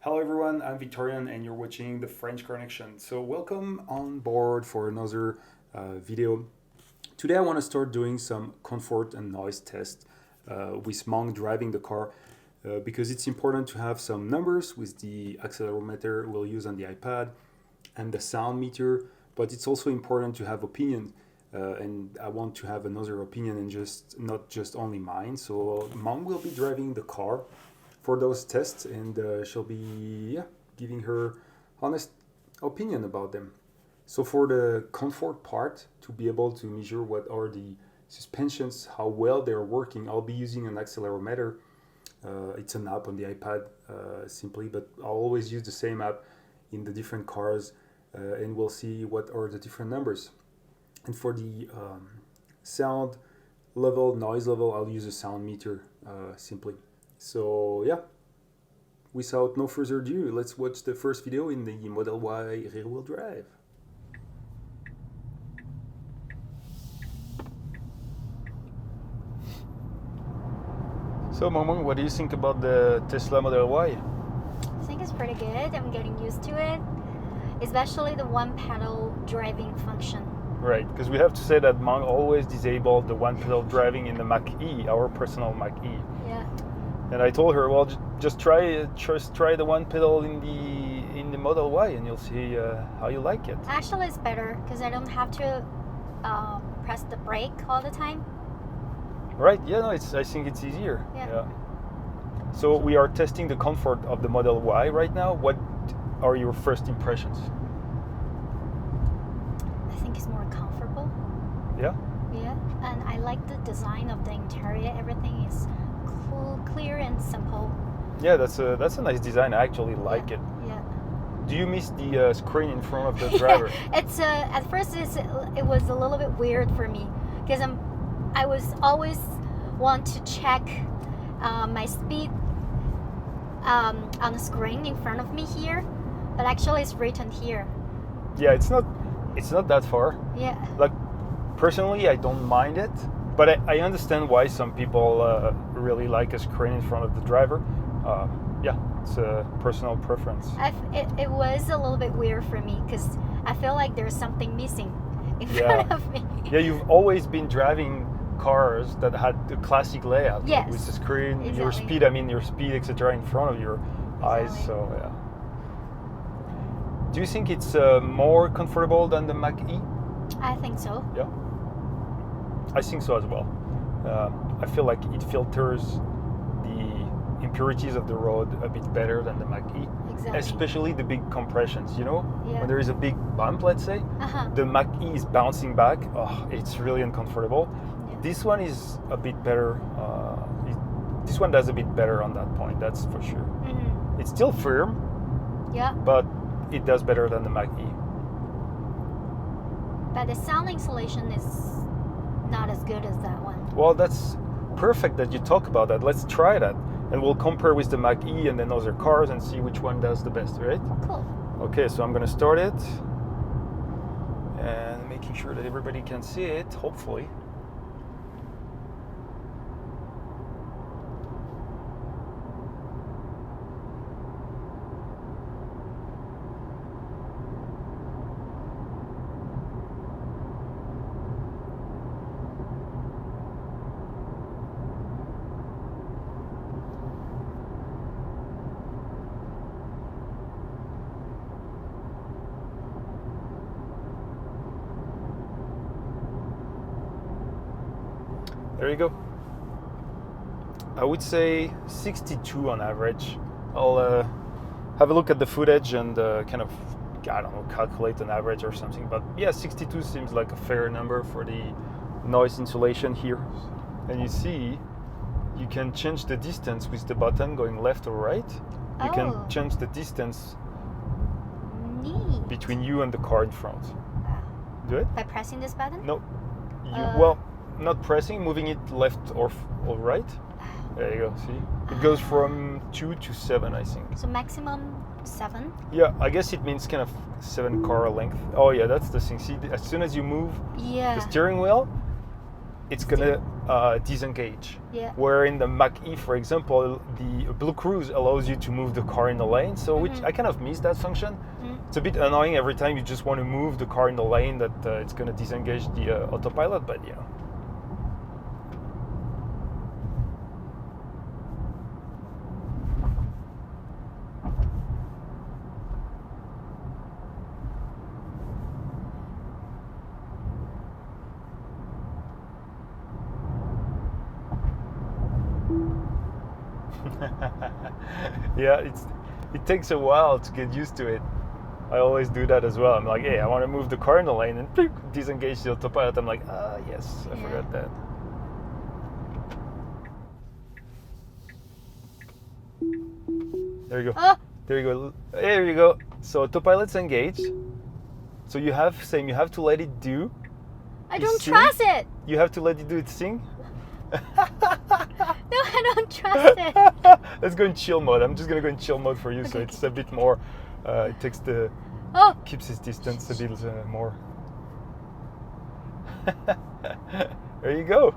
Hello everyone, I'm Victorian and you're watching The French Connection. So welcome on board for another video. Today I want to start doing some comfort and noise tests with Meng driving the car because it's important to have some numbers with the accelerometer we'll use on the iPad and the sound meter, but it's also important to have opinion. And I want to have another opinion and not just only mine. So Mom will be driving the car for those tests, and she'll be giving her honest opinion about them. So for the comfort part, to be able to measure what are the suspensions, how well they're working, I'll be using an accelerometer. It's an app on the iPad simply, but I'll always use the same app in the different cars, and we'll see what are the different numbers. And for the sound level, noise level, I'll use a sound meter simply. So yeah, without no further ado, let's watch the first video in the Model Y rear-wheel drive. So Momon, what do you think about the Tesla Model Y? I think it's pretty good. I'm getting used to it, especially the one pedal driving function. Right, because we have to say that Meng always disabled the one pedal driving in the Mach E, our personal Mach E. Yeah. And I told her, well, just try the one pedal in the Model Y, and you'll see how you like it. Actually, it's better because I don't have to press the brake all the time. Right? Yeah. No, I think it's easier. Yeah. So we are testing the comfort of the Model Y right now. What are your first impressions? I think it's more comfortable. Yeah. Yeah, and I like the design of the interior. Everything is cool, clear, and simple. Yeah, that's a nice design. I actually like it. Yeah. Do you miss the screen in front of the driver? It's at first it was a little bit weird for me because I was always want to check my speed on the screen in front of me here, but actually it's written here. Yeah, it's not that far. Yeah. Like personally, I don't mind it, but I understand why some people really like a screen in front of the driver. Yeah, it's a personal preference. It was a little bit weird for me because I feel like there's something missing in front of me. Yeah, you've always been driving cars that had the classic layout, yes, with the screen, exactly. your speed, etc., in front of your eyes. So yeah. Do you think it's more comfortable than the Mach E? I think so. Yeah, I think so as well. I feel like it filters the impurities of the road a bit better than the Mach E. Exactly. Especially the big compressions, Yeah. when there is a big bump, let's say, the Mach E is bouncing back. Oh, it's really uncomfortable. Yeah. This one is a bit better. This one does a bit better on that point, that's for sure. Mm-hmm. It's still firm, Yeah. but it does better than the Mach E. But the sound insulation is not as good as that one. Well, that's perfect that you talk about that. Let's try that. And we'll compare with the Mach E and then other cars and see which one does the best, right? Cool. Okay, so I'm going to start it. And making sure that everybody can see it, hopefully. There you go. I would say 62 on average. I'll have a look at the footage and kind of, I don't know, calculate an average or something. But yeah, 62 seems like a fair number for the noise insulation here. And you see, you can change the distance with the button going left or right. You can change the distance Neat. between you and the car in front. Do it? By pressing this button? No. Well, not pressing, moving it left or right. There you go, see? It goes from 2 to 7, I think. So maximum 7? Yeah, I guess it means kind of 7 car length. Oh yeah, that's the thing. See, as soon as you move the steering wheel, it's gonna disengage. Yeah. Where in the Mach-E, for example, the Blue Cruise allows you to move the car in the lane. So which I kind of miss that function. It's a bit annoying every time you just want to move the car in the lane that it's going to disengage the autopilot, but yeah. Yeah, it takes a while to get used to it. I always do that as well. I'm like, hey, I want to move the car in the lane and disengage the autopilot. I'm like, yes, I forgot that. There you go. Oh. There you go. There you go. So autopilot's engaged. So you have to let it do. I don't trust it. You have to let it do its thing. No, I don't trust it. Let's go in chill mode. I'm just gonna go in chill mode for you, so it's a bit more. It takes keeps its distance a bit more. There you go.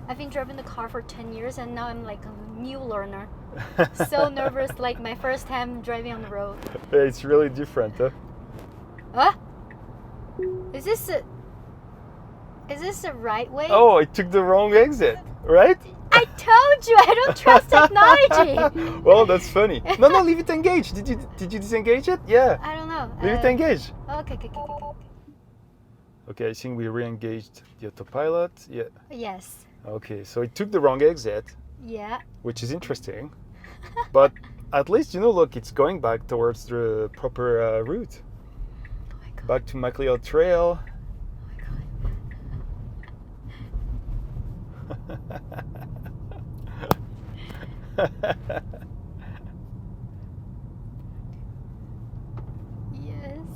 I've been driving the car for 10 years and now I'm like a new learner. So nervous, like my first time driving on the road. It's really different, huh? What? Is this the right way? Oh, I took the wrong exit, right? I told you I don't trust technology. Well, that's funny. No, leave it engaged. Did you disengage it? Yeah. I don't know. Leave it engaged. Okay. Okay, I think we re-engaged the autopilot. Yeah. Yes. Okay, so it took the wrong exit. Yeah. Which is interesting. But at least, look, it's going back towards the proper route. Oh my God. Back to MacLeod Trail. Yes.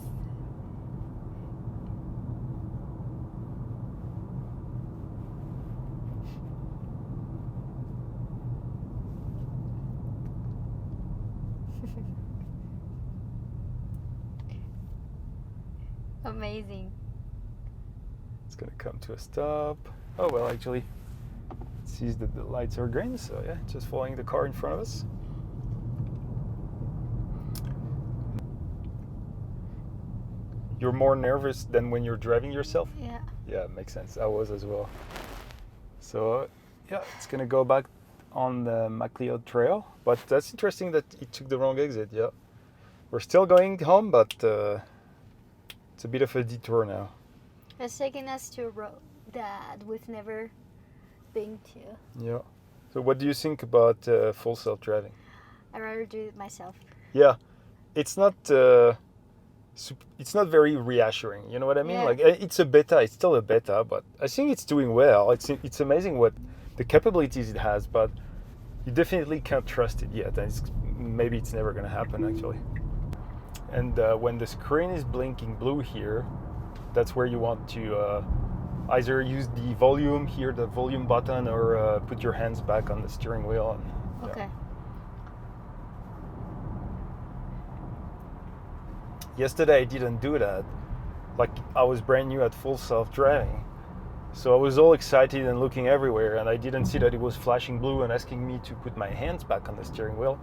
Amazing. It's gonna come to a stop. Oh well, actually, it sees that the lights are green, so yeah, just following the car in front of us. You're more nervous than when you're driving yourself? Yeah. Yeah, makes sense. I was as well. So yeah, it's gonna go back on the MacLeod Trail, but that's interesting that it took the wrong exit. Yeah, we're still going home, but it's a bit of a detour now. It's taking us to a road that we've never been to. Yeah. So what do you think about full self-driving? I'd rather do it myself. Yeah, it's not very reassuring. You know what I mean? Yeah. Like it's a beta. It's still a beta, but I think it's doing well. It's amazing what the capabilities it has, but you definitely can't trust it yet. And maybe it's never going to happen actually. And when the screen is blinking blue here, that's where you want to either use the volume here, the volume button, or put your hands back on the steering wheel. And, Okay. Yeah. Yesterday I didn't do that. Like I was brand new at full self-driving. So I was all excited and looking everywhere, and I didn't see that it was flashing blue and asking me to put my hands back on the steering wheel.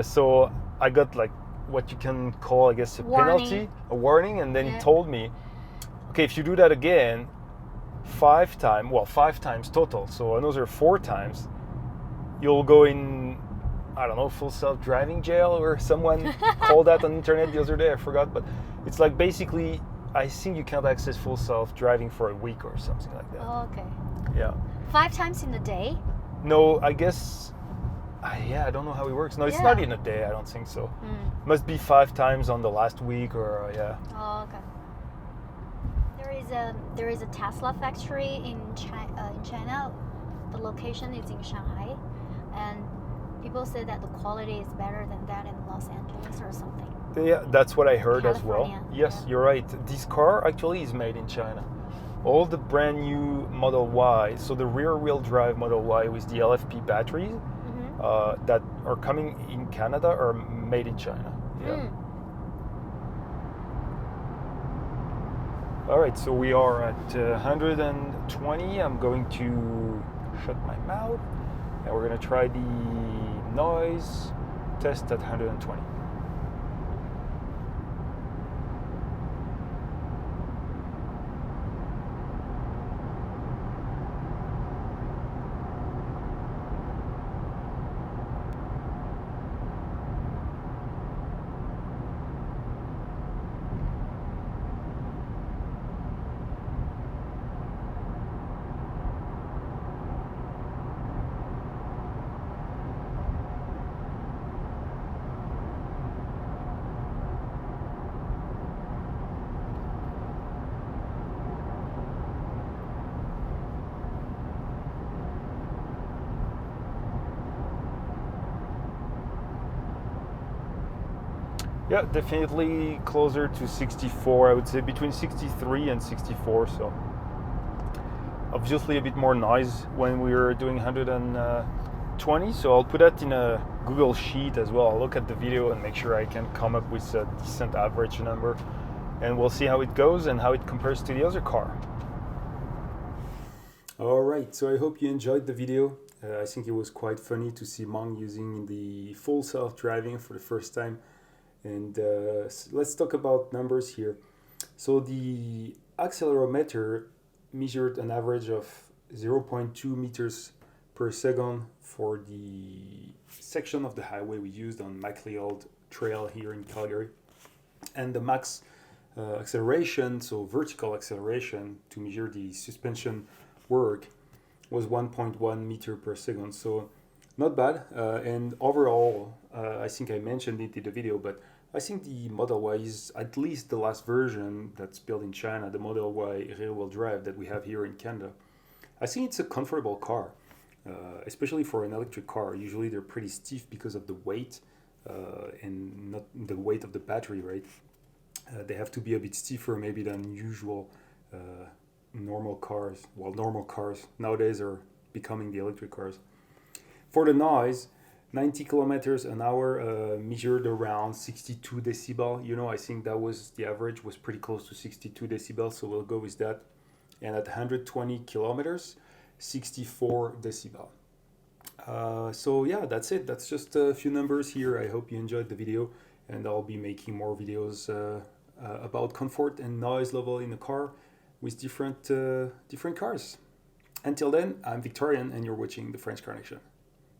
So I got like what you can call, I guess, a penalty, a warning, and then he told me, okay, if you do that again, 5 times total, so another 4 times, you'll go in, I don't know, full self-driving jail, or someone called that on the internet the other day, I forgot, but it's like basically, I think you can't access full self-driving for a week or something like that. Oh, okay. Yeah. 5 times in a day? No, I guess, I don't know how it works. No, it's not in a day, I don't think so. Must be 5 times on the last week, or Oh, okay. There is a Tesla factory in China. The location is in Shanghai, and people say that the quality is better than that in Los Angeles or something. Yeah, that's what I heard California. as well. Yes, you're right. This car actually is made in China. All the brand new Model Y, so the rear-wheel drive Model Y with the LFP batteries that are coming in Canada are made in China. Yeah. All right, so we are at 120. I'm going to shut my mouth and we're going to try the noise test at 120. Yeah, definitely closer to 64. I would say between 63 and 64. So obviously a bit more noise when we were doing 120. So I'll put that in a Google Sheet as well. I'll look at the video and make sure I can come up with a decent average number. And we'll see how it goes and how it compares to the other car. All right, so I hope you enjoyed the video. I think it was quite funny to see Meng using the full self-driving for the first time. And let's talk about numbers here. So the accelerometer measured an average of 0.2 meters per second for the section of the highway we used on MacLeod Trail here in Calgary. And the max acceleration, so vertical acceleration to measure the suspension work, was 1.1 meter per second. So not bad. And overall, I think I mentioned it in the video, but I think the Model Y is at least the last version that's built in China, the Model Y rear-wheel drive that we have here in Canada. I think it's a comfortable car, especially for an electric car. Usually they're pretty stiff because of the weight and not the weight of the battery, right? They have to be a bit stiffer maybe than usual normal cars. Well, normal cars nowadays are becoming the electric cars. For the noise, 90 kilometers an hour measured around 62 decibel. You know, I think that was the average, was pretty close to 62 decibel, so we'll go with that. And at 120 kilometers, 64 decibel. So yeah, that's it. That's just a few numbers here. I hope you enjoyed the video, and I'll be making more videos about comfort and noise level in a car with different cars. Until then, I'm Victorian, and you're watching The French Car Connection.